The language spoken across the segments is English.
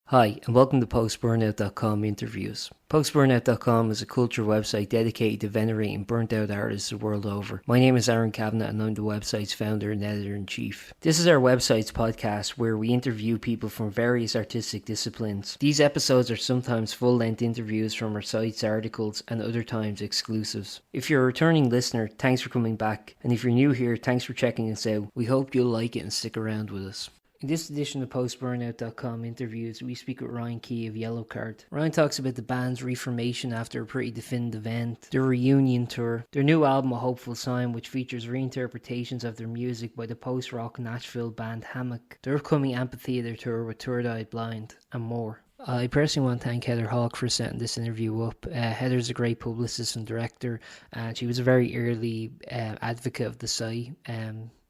Hi, and welcome to Post-burnout.com interviews. Post-burnout.com is a culture website dedicated to venerating burnt-out artists the world over. My name is Aaron Kavanagh, and I'm the website's founder and editor-in-chief. This is our website's podcast where we interview people from various artistic disciplines. These episodes are sometimes full-length interviews from our site's articles, and other times exclusives. If you're a returning listener, thanks for coming back, and if you're new here, thanks for checking us out. We hope you'll like it and stick around with us. In this edition of Post-burnout.com interviews, we speak with Ryan Key of Yellowcard. Ryan talks about the band's reformation after a pretty definitive end, their reunion tour, their new album A Hopeful Sign, which features reinterpretations of their music by the post-rock Nashville band Hammock, their upcoming amphitheatre tour with Third Eye Blind, and more. I personally want to thank Heather Hawke for setting this interview up. Heather's a great publicist and director, and she was a very early advocate of the site.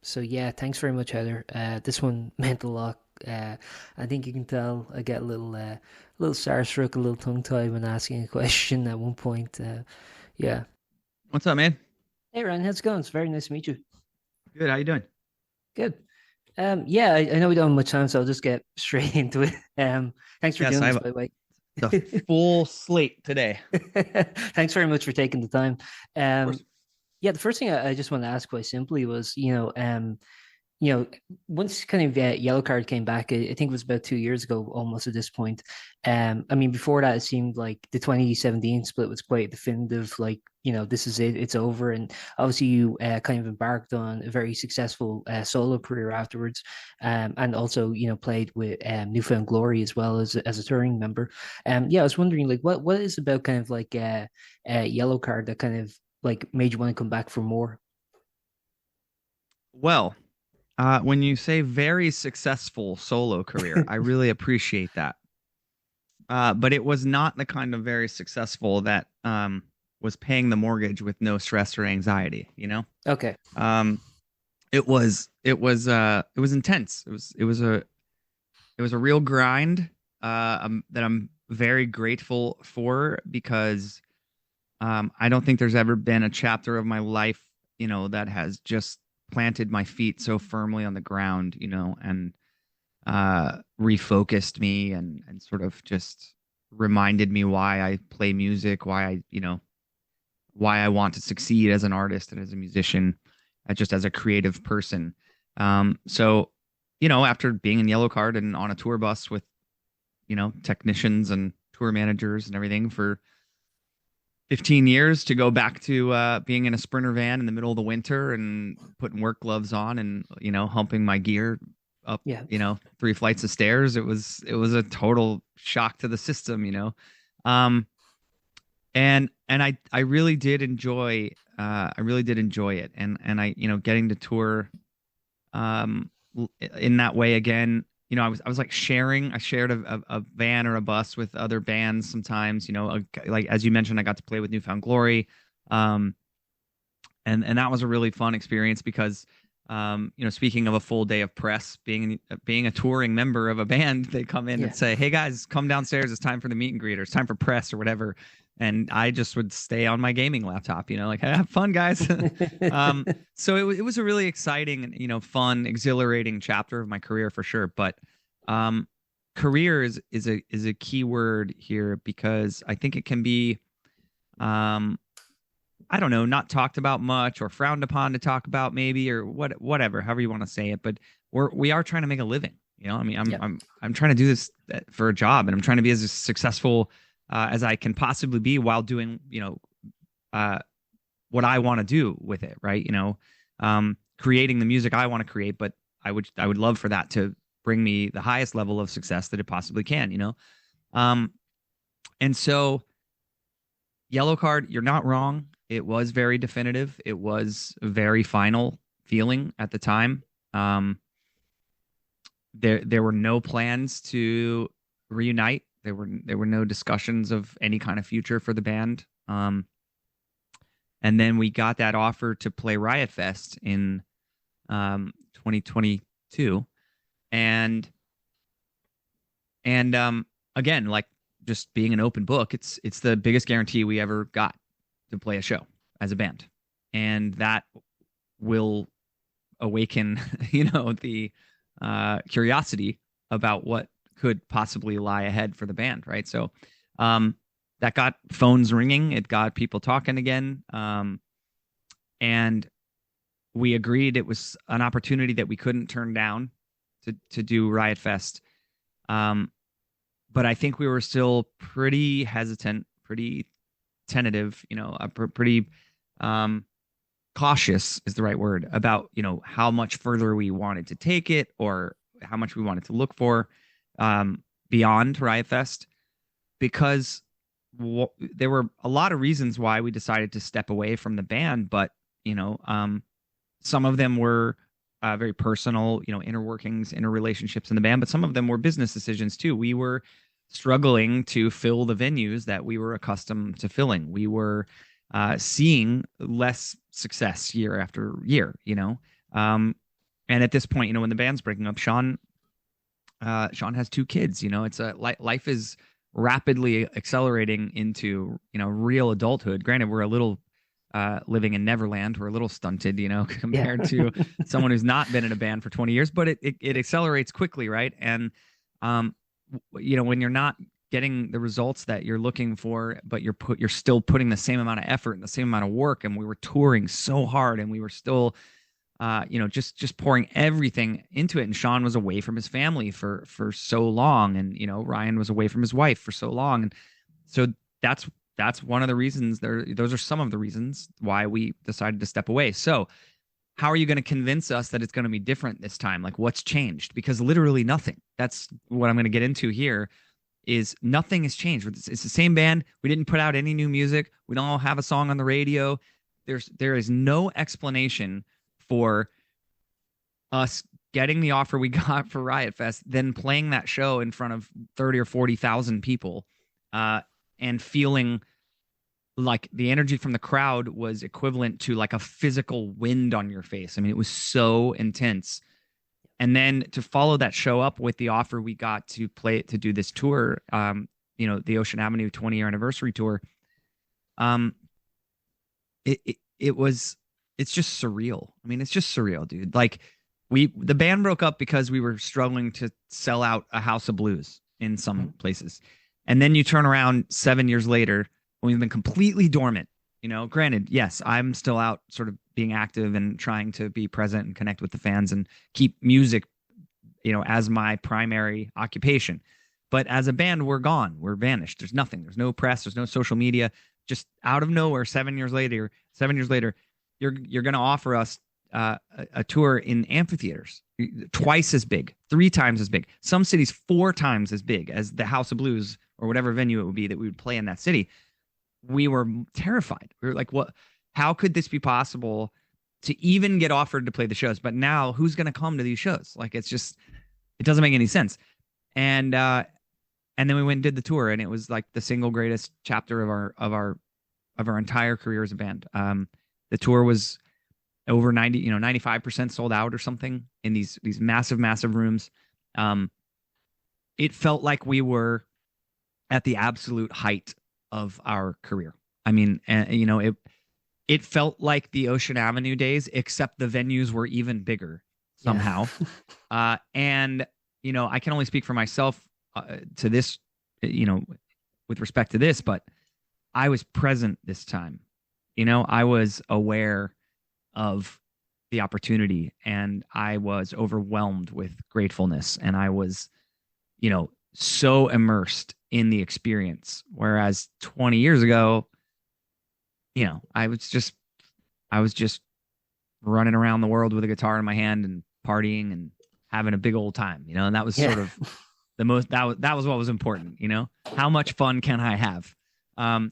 So yeah, thanks very much, Heather. This one meant a lot. I think you can tell I get a little starstruck, a little tongue-tied when asking a question at one point. Yeah. What's up, man? Hey, Ryan, how's it going? It's very nice to meet you. Good. How you doing? Good. Yeah, I know we don't have much time, so I'll just get straight into it. Thanks for doing this, by the way. The full slate today. Thanks very much for taking the time. Yeah, the first thing I just want to ask quite simply was, once kind of Yellowcard came back, I think it was about 2 years ago, almost at this point. I mean, before that, it seemed like the 2017 split was quite definitive. Like, this is it, it's over. And obviously, you kind of embarked on a very successful solo career afterwards, and also, played with Newfound Glory as well as a touring member. Yeah, I was wondering, like, what is about kind of like Yellowcard that kind of like made you want to come back for more? Well, when you say very successful solo career, I really appreciate that. But it was not the kind of very successful that was paying the mortgage with no stress or anxiety, Okay. It was intense. It was a real grind that I'm very grateful for because I don't think there's ever been a chapter of my life, that has just planted my feet so firmly on the ground, and refocused me and sort of just reminded me why I play music, why I want to succeed as an artist and as a musician, just as a creative person. So, after being in Yellowcard and on a tour bus with, technicians and tour managers and everything for 15 years, to go back to being in a Sprinter van in the middle of the winter and putting work gloves on and, humping my gear up, Yeah. 3 flights of stairs. It was a total shock to the system, and I really did enjoy it. And I, getting to tour in that way again. I was like I shared a van or a bus with other bands sometimes, like as you mentioned, I got to play with Newfound Glory. And that was a really fun experience because, speaking of a full day of press, being a touring member of a band, they come in and say, "Hey guys, come downstairs. It's time for the meet and greet, or it's time for press or whatever." And I just would stay on my gaming laptop, like, "Hey, have fun, guys." So it was a really exciting and, fun, exhilarating chapter of my career for sure. But career is a key word here because I think it can be, I don't know, not talked about much or frowned upon to talk about maybe, or whatever, however you want to say it. But we are trying to make a living. I mean, I'm trying to do this for a job, and I'm trying to be as successful as I can possibly be while doing, what I want to do with it, right? Creating the music I want to create, but I would love for that to bring me the highest level of success that it possibly can, and so Yellowcard, you're not wrong. It was very definitive. It was a very final feeling at the time. There were no plans to reunite. There were no discussions of any kind of future for the band. And then we got that offer to play Riot Fest in 2022, and again, like, just being an open book, it's the biggest guarantee we ever got to play a show as a band, and that will awaken, the curiosity about what could possibly lie ahead for the band, right? So that got phones ringing, it got people talking again, and we agreed it was an opportunity that we couldn't turn down to do Riot Fest. But I think we were still pretty hesitant, pretty tentative, pretty cautious is the right word about, how much further we wanted to take it or how much we wanted to look for beyond Riot Fest, because there were a lot of reasons why we decided to step away from the band, but some of them were very personal, inner workings, inner relationships in the band, but some of them were business decisions too. We were struggling to fill the venues that we were accustomed to filling. We were seeing less success year after year, and at this point, when the band's breaking up, Sean has 2 kids. It's life is rapidly accelerating into real adulthood. Granted, we're a little living in Neverland. We're a little stunted, compared to someone who's not been in a band for 20 years, but it accelerates quickly, right? And when you're not getting the results that you're looking for, but you're still putting the same amount of effort and the same amount of work, and we were touring so hard, and we were still just pouring everything into it. And Sean was away from his family for so long, and Ryan was away from his wife for so long, and so that's one of the reasons. Those are some of the reasons why we decided to step away. So how are you going to convince us that it's going to be different this time? Like, what's changed? Because literally nothing. That's what I'm going to get into here. Is nothing has changed. It's the same band. We didn't put out any new music. We don't have a song on the radio. There is no explanation for us getting the offer we got for Riot Fest, then playing that show in front of 30 or 40,000 people, and feeling like the energy from the crowd was equivalent to like a physical wind on your face. I mean, it was so intense. And then to follow that show up with the offer we got to do this tour, the Ocean Avenue 20-year anniversary tour. It's just surreal. I mean, it's just surreal, dude. Like the band broke up because we were struggling to sell out a House of Blues in some places. And then you turn around 7 years later when we've been completely dormant. Granted, yes, I'm still out sort of being active and trying to be present and connect with the fans and keep music, as my primary occupation. But as a band, we're gone. We're vanished. There's nothing. There's no press. There's no social media. Just out of nowhere, 7 years later, you're going to offer us a tour in amphitheaters, twice as big, 3 times as big. Some cities 4 times as big as the House of Blues or whatever venue it would be that we would play in that city. We were terrified. We were like, what? How could this be possible to even get offered to play the shows? But now who's going to come to these shows? Like, it doesn't make any sense. And then we went and did the tour, and it was like the single greatest chapter of our entire career as a band. The tour was over 95% sold out or something in these massive rooms. It felt like we were at the absolute height of our career. I mean, it felt like the Ocean Avenue days, except the venues were even bigger somehow. Yeah. And I can only speak for myself to this, with respect to this, but I was present this time. I was aware of the opportunity, and I was overwhelmed with gratefulness, and I was, so immersed in the experience. Whereas 20 years ago, I was just running around the world with a guitar in my hand and partying and having a big old time, and that was sort of the most, that was what was important, how much fun can I have? And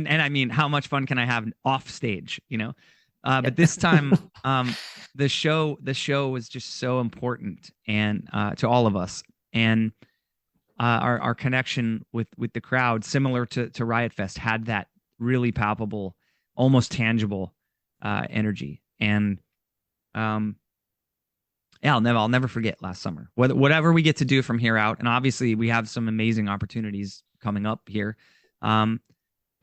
I mean, how much fun can I have off stage, but this time, the show was just so important and to all of us, and our connection with the crowd, similar to Riot Fest, had that really palpable, almost tangible energy. And I'll never forget last summer. Whatever we get to do from here out, and obviously we have some amazing opportunities coming up here.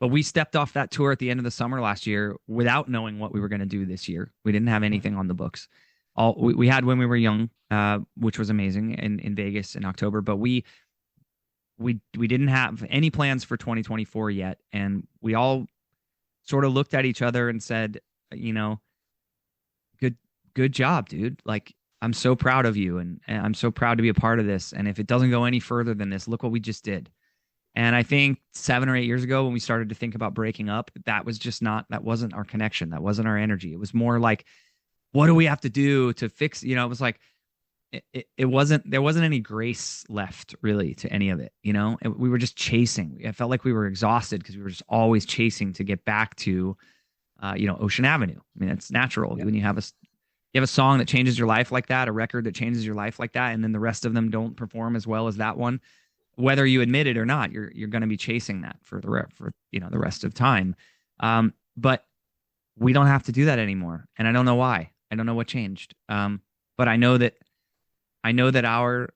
But we stepped off that tour at the end of the summer last year without knowing what we were going to do this year. We didn't have anything on the books. we had when we were young, which was amazing in Vegas in October, but we didn't have any plans for 2024 yet, and we all sort of looked at each other and said, you know, good job, dude. Like, I'm so proud of you, and I'm so proud to be a part of this. And if it doesn't go any further than this, look what we just did. And I think 7 or 8 years ago, when we started to think about breaking up, that wasn't our connection. That wasn't our energy. It was more like, what do we have to do to fix? You know, it was like, there wasn't any grace left really to any of it. You know, we were just chasing. I felt like we were exhausted because we were just always chasing to get back to, Ocean Avenue. I mean, it's natural when you have a song that changes your life like that, a record that changes your life like that, and then the rest of them don't perform as well as that one. Whether you admit it or not, you're going to be chasing that for the rest of time. But we don't have to do that anymore, and I don't know why. I don't know what changed. But I know that our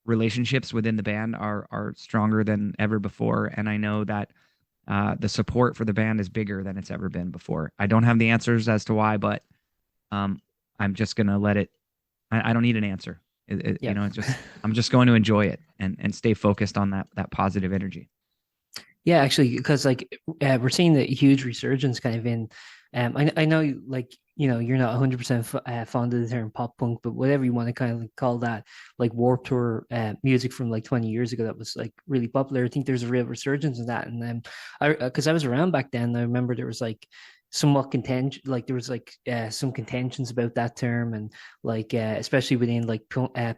relationships within the band are stronger than ever before, and I know that the support for the band is bigger than it's ever been before. I don't have the answers as to why, but I'm just gonna let it. I don't need an answer. I'm just going to enjoy it and stay focused on that positive energy. Yeah, actually, because we're seeing the huge resurgence kind of in. I know, you're not 100% fond of the term pop punk, but whatever you want to kind of call that, like Warped Tour music from like 20 years ago that was like really popular. I think there's a real resurgence in that. And then because I was around back then, I remember there was like somewhat contention, like there was some contentions about that term, and especially within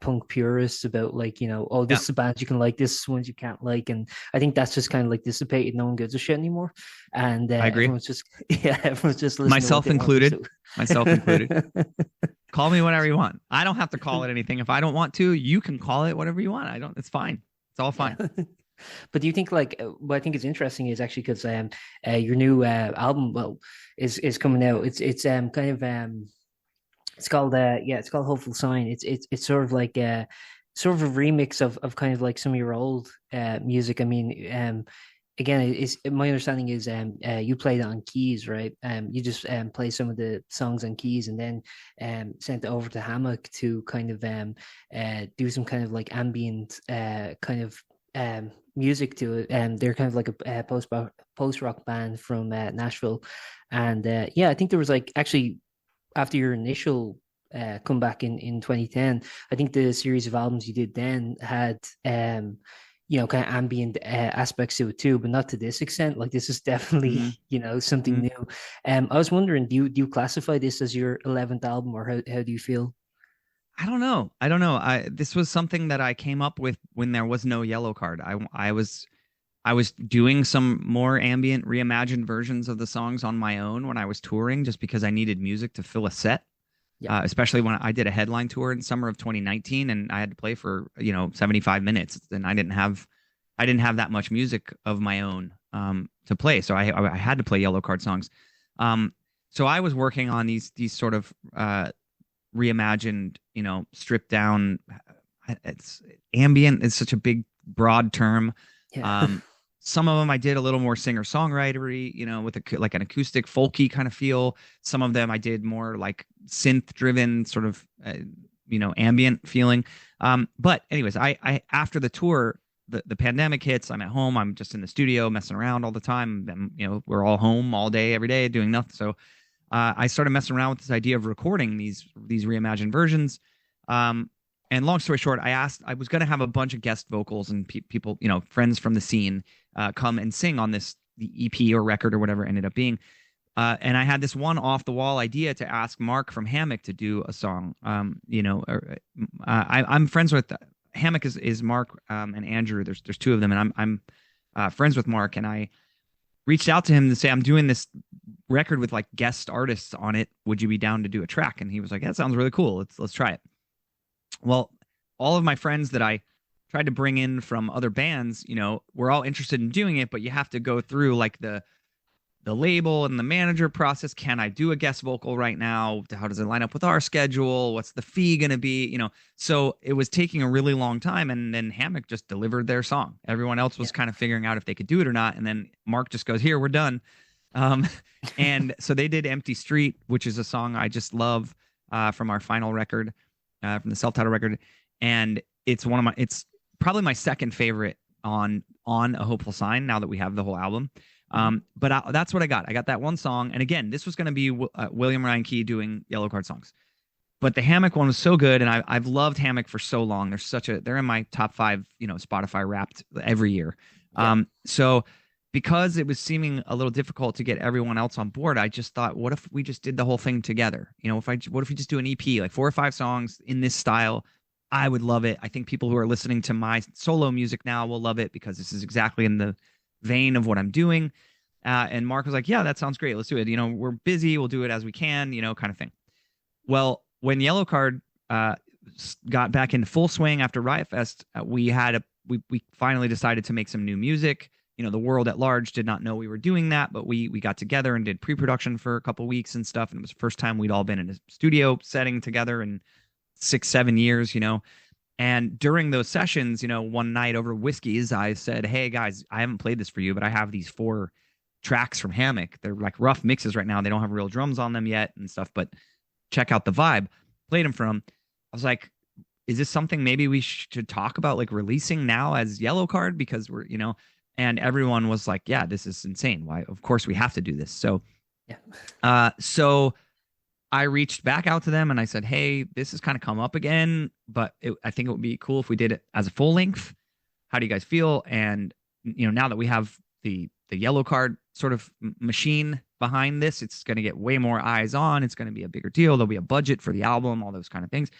punk purists about this is a band you can like, this is ones you can't like, and I think that's just kind of like dissipated. No one gives a shit anymore, and I agree. Everyone's just listening. Myself included. Call me whatever you want. I don't have to call it anything. If I don't want to, you can call it whatever you want. It's fine. It's all fine. Yeah. But do you think what I think is interesting is actually because your new album is coming out. It's called Hopeful Sign. It's sort of like a remix of kind of like some of your old music. I mean, again, my understanding is you played on keys, right? You just play some of the songs on keys and then sent it over to Hammock to kind of do some kind of like ambient kind of music to it. They're kind of like a post rock band from Nashville, and I think there was actually after your initial comeback in 2010, I think the series of albums you did then had kind of ambient aspects to it too, but not to this extent. Like this is definitely something new. I was wondering, do you classify this as your 11th album, or how do you feel? I don't know. This was something that I came up with when there was no Yellowcard. I was doing some more ambient reimagined versions of the songs on my own when I was touring, just because I needed music to fill a set. Yeah. Especially when I did a headline tour in summer of 2019, and I had to play for 75 minutes, and I didn't have that much music of my own to play, so I had to play Yellowcard songs. So I was working on these sort of reimagined, stripped down. It's ambient. It's such a big, broad term. Yeah. Some of them I did a little more singer-songwritery, with an acoustic, folky kind of feel. Some of them I did more like synth-driven, sort of, ambient feeling. But anyways, I after the tour, the pandemic hits. I'm at home. I'm just in the studio messing around all the time. And, we're all home all day, every day, doing nothing. So I started messing around with this idea of recording these reimagined versions. And long story short, I was going to have a bunch of guest vocals and people, friends from the scene, come and sing on the EP or record or whatever it ended up being. And I had this one off the wall idea to ask Mark from Hammock to do a song. I'm friends with Hammock is Mark and Andrew. There's two of them, and I'm friends with Mark, and I reached out to him to say, I'm doing this record with like guest artists on it. Would you be down to do a track? And he was like, that sounds really cool. Let's try it. Well, all of my friends that I tried to bring in from other bands, we're all interested in doing it, but you have to go through like the label and the manager process. Can I do a guest vocal right now? How does it line up with our schedule? What's the fee going to be? So it was taking a really long time. And then Hammock just delivered their song. Everyone else was kind of figuring out if they could do it or not. And then Mark just goes, here, we're done. And so they did Empty Street, which is a song I just love. from our final record, from the self-titled record, and it's probably my second favorite on A Hopeful Sign, now that we have the whole album. But that's what I got. I got that one song, and again, this was going to be William Ryan Key doing Yellowcard songs. But the Hammock one was so good, and I've loved Hammock for so long. They're in my top 5, Spotify Wrapped every year. Yeah. So because it was seeming a little difficult to get everyone else on board, I just thought, what if we just did the whole thing together? What if we just do an EP, like 4 or 5 songs in this style? I would love it. I think people who are listening to my solo music now will love it, because this is exactly in the vein of what I'm doing. And Mark was like, yeah, that sounds great. Let's do it. We're busy. We'll do it as we can, kind of thing. Well, when Yellowcard got back into full swing after Riot Fest, we finally decided to make some new music. The world at large did not know we were doing that, but we got together and did pre-production for a couple of weeks and stuff. And it was the first time we'd all been in a studio setting together in 6-7 years, And during those sessions, one night over whiskeys, I said, hey guys, I haven't played this for you, but I have these 4 tracks from Hammock. They're like rough mixes right now. They don't have real drums on them yet and stuff, but check out the vibe. Played them from. I was like, is this something maybe we should talk about, like releasing now as Yellowcard? Because we're, and everyone was like, yeah, this is insane. Why? Of course we have to do this. So, yeah. So I reached back out to them and I said, hey, this has kind of come up again, but I think it would be cool if we did it as a full length. How do you guys feel? And, now that we have the Yellowcard sort of machine behind this, it's going to get way more eyes on. It's going to be a bigger deal. There'll be a budget for the album, all those kind of things.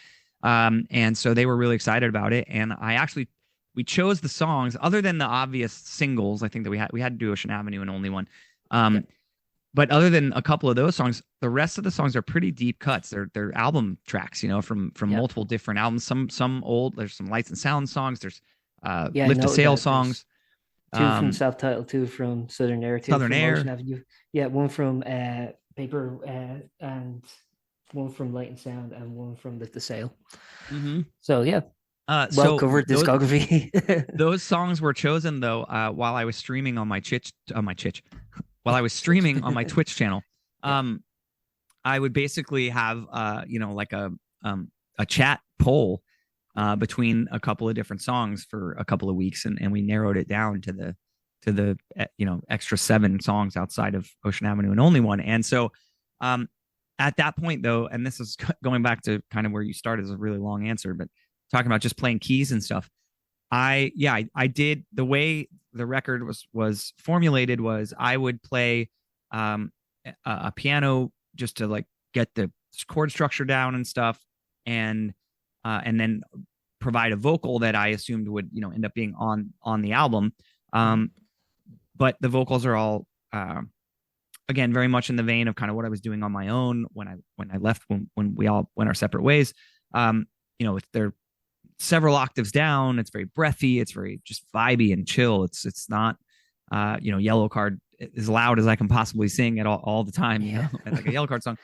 And so they were really excited about it. And we chose the songs other than the obvious singles. I think that we had to do Ocean Avenue and Only One. But other than a couple of those songs, the rest of the songs are pretty deep cuts. They're album tracks, from multiple different albums. Some old. There's some Lights and Sound songs. There's Lift to Sail songs. 2 from self-titled, 2 from Southern Air, 2 Southern from Air. Ocean Avenue. Yeah, 1 from Paper, and 1 from Light and Sound, and 1 from Lift to Sail. Mm-hmm. So yeah, well-covered discography. Those songs were chosen though while I was streaming on while I was streaming on my Twitch channel. I would basically have like a chat poll between a couple of different songs for a couple of weeks, and we narrowed it down to the extra 7 songs outside of Ocean Avenue and Only One. And so at that point though, and this is going back to kind of where you started, is a really long answer, but talking about just playing keys and stuff, I did, the way the record was formulated was I would play a piano just to like get the chord structure down and stuff, and then provide a vocal that I assumed would end up being on the album. But the vocals are all again very much in the vein of kind of what I was doing on my own when I left, when we all went our separate ways. They're several octaves down. It's very breathy. It's very just vibey and chill. It's not Yellowcard as loud as I can possibly sing at all the time, like a Yellowcard song.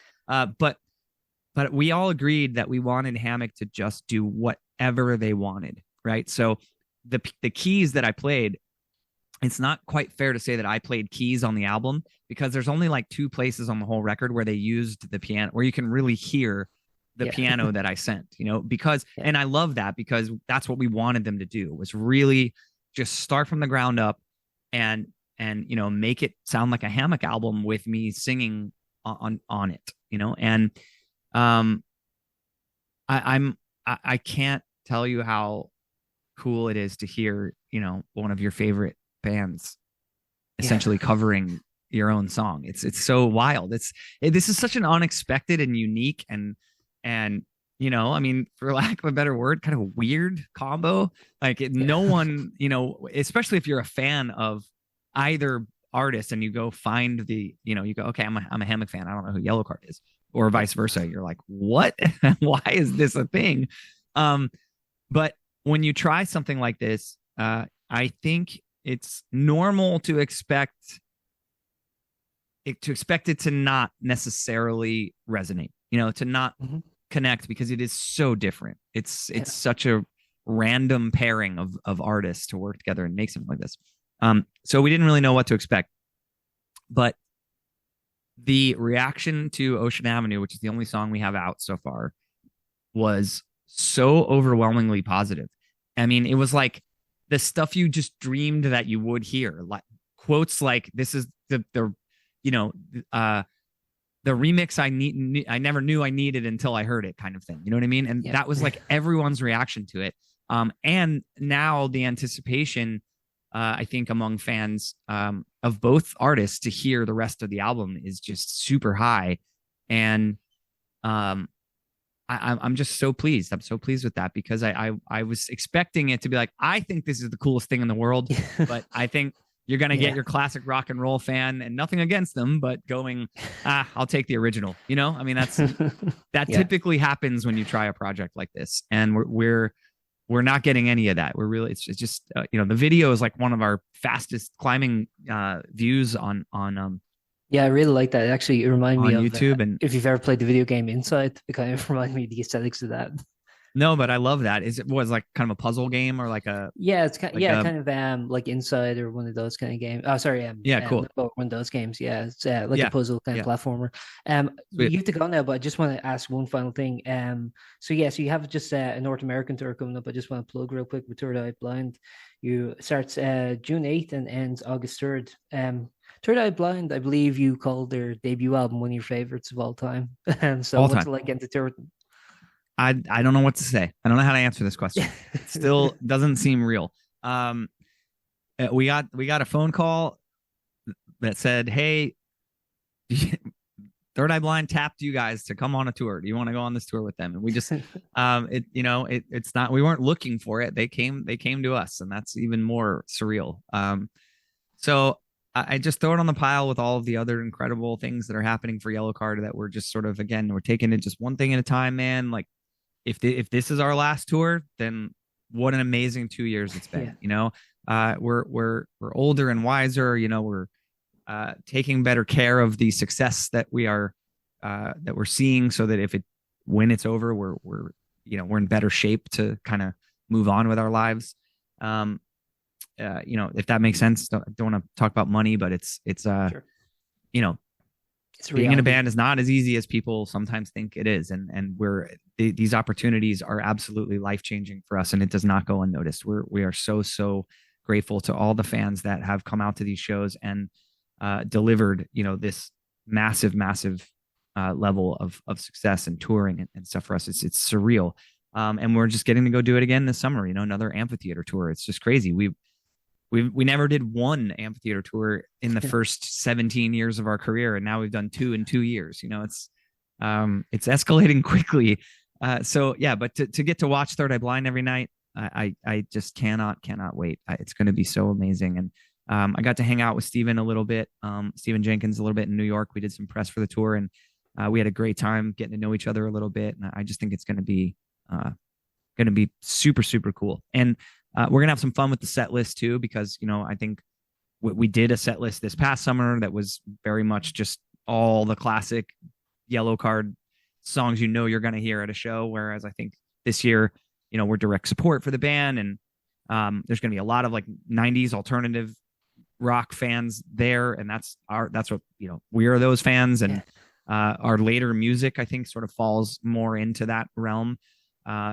But we all agreed that we wanted Hammock to just do whatever they wanted, right? So the keys that I played, it's not quite fair to say that I played keys on the album, because there's only like 2 places on the whole record where they used the piano, where you can really hear the piano that I sent, because, and I love that, because that's what we wanted them to do, was really just start from the ground up and make it sound like a Hammock album with me singing on it, and I can't tell you how cool it is to hear, one of your favorite bands essentially covering your own song. It's so wild. This is such an unexpected and unique and I mean, for lack of a better word, kind of weird combo. Like no one, especially if you're a fan of either artist and you go find you go, okay, I'm a Hammock fan, I don't know who Yellowcard is, or vice versa. You're like, what? Why is this a thing? But when you try something like this, I think it's normal to expect it to not necessarily resonate, to not connect, because it is so different. It's such a random pairing of artists to work together and make something like this. So we didn't really know what to expect, but The reaction to Ocean Avenue, which is the only song we have out so far, was so overwhelmingly positive. I mean, it was like the stuff you just dreamed that you would hear, like quotes like "This is the you know the remix I never knew I needed until I heard it," kind of thing. You know what I mean? And that was like everyone's reaction to it. And now the anticipation, I think, among fans of both artists to hear the rest of the album is just super high. And I'm just so pleased. I'm so pleased with that, because I was expecting it to be like, I think this is the coolest thing in the world, but I think you're going to get your classic rock and roll fan, and nothing against them, but going, I'll take the original. You know, I mean, that typically happens when you try a project like this, and we're not getting any of that. We're really, it's just, the video is like one of our fastest climbing views on Yeah, I really like that. Actually, it reminded me of YouTube. And if you've ever played the video game Inside, it kind of reminded me of the aesthetics of that. no, but I love that. It was like kind of a puzzle game, or like a it's kind of like Inside, or one of those kind of games. Oh, sorry, cool. One of those games. Yeah, it's like a puzzle kind of platformer. You have to go now, but I just want to ask one final thing. So you have just a North American tour coming up. I just want to plug real quick with Third Eye Blind. You starts June 8th and ends August 3rd. Third Eye Blind, I believe you called their debut album one of your favorites of all time. And so, what's it like getting to tour with them? I don't know what to say. I don't know how to answer this question. It still doesn't seem real. We got a phone call that said, "Hey, Third Eye Blind tapped you guys to come on a tour. Do you want to go on this tour with them?" And we just, it's not. We weren't looking for it. They came to us, and that's even more surreal. So I just throw it on the pile with all of the other incredible things that are happening for Yellowcard, that we're just sort of, again, we're taking it just one thing at a time, man. Like, if this is our last tour, then what an amazing 2 years it's been. We're older and wiser. We're taking better care of the success that we're seeing, so that when it's over, we're in better shape to kind of move on with our lives. If that makes sense. Don't want to talk about money, but it's Sure. Being in a band is not as easy as people sometimes think it is. And these opportunities are absolutely life-changing for us, and it does not go unnoticed. We are so grateful to all the fans that have come out to these shows and delivered, this massive level of success and touring and stuff for us. It's surreal. And we're just getting to go do it again this summer, another amphitheater tour. It's just crazy. We never did one amphitheater tour in the first 17 years of our career, and now we've done 2 in 2 years. It's escalating quickly. But to get to watch Third Eye Blind every night, I just cannot wait. It's going to be so amazing. And I got to hang out with Steven a little bit, Steven Jenkins a little bit in New York. We did some press for the tour, and we had a great time getting to know each other a little bit. And I just think it's going to be super, super cool. And we're going to have some fun with the set list too, because, I think we did a set list this past summer that was very much just all the classic Yellowcard songs you're going to hear at a show. Whereas I think this year, we're direct support for the band, and there's going to be a lot of like 90s alternative rock fans there. And that's what, we are those fans. And our later music, I think, sort of falls more into that realm.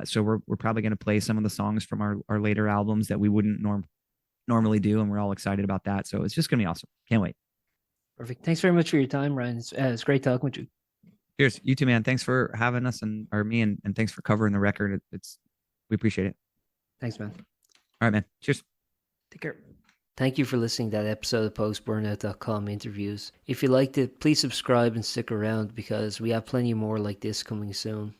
So we're probably going to play some of the songs from our later albums that we wouldn't normally do, and we're all excited about that. So it's just going to be awesome. Can't wait. Perfect. Thanks very much for your time, Ryan. It's great talking with you. Cheers. You too, man. Thanks for having us and thanks for covering the record. We appreciate it. Thanks, man. All right, man. Cheers. Take care. Thank you for listening to that episode of Post-burnout.com interviews. If you liked it, please subscribe and stick around, because we have plenty more like this coming soon.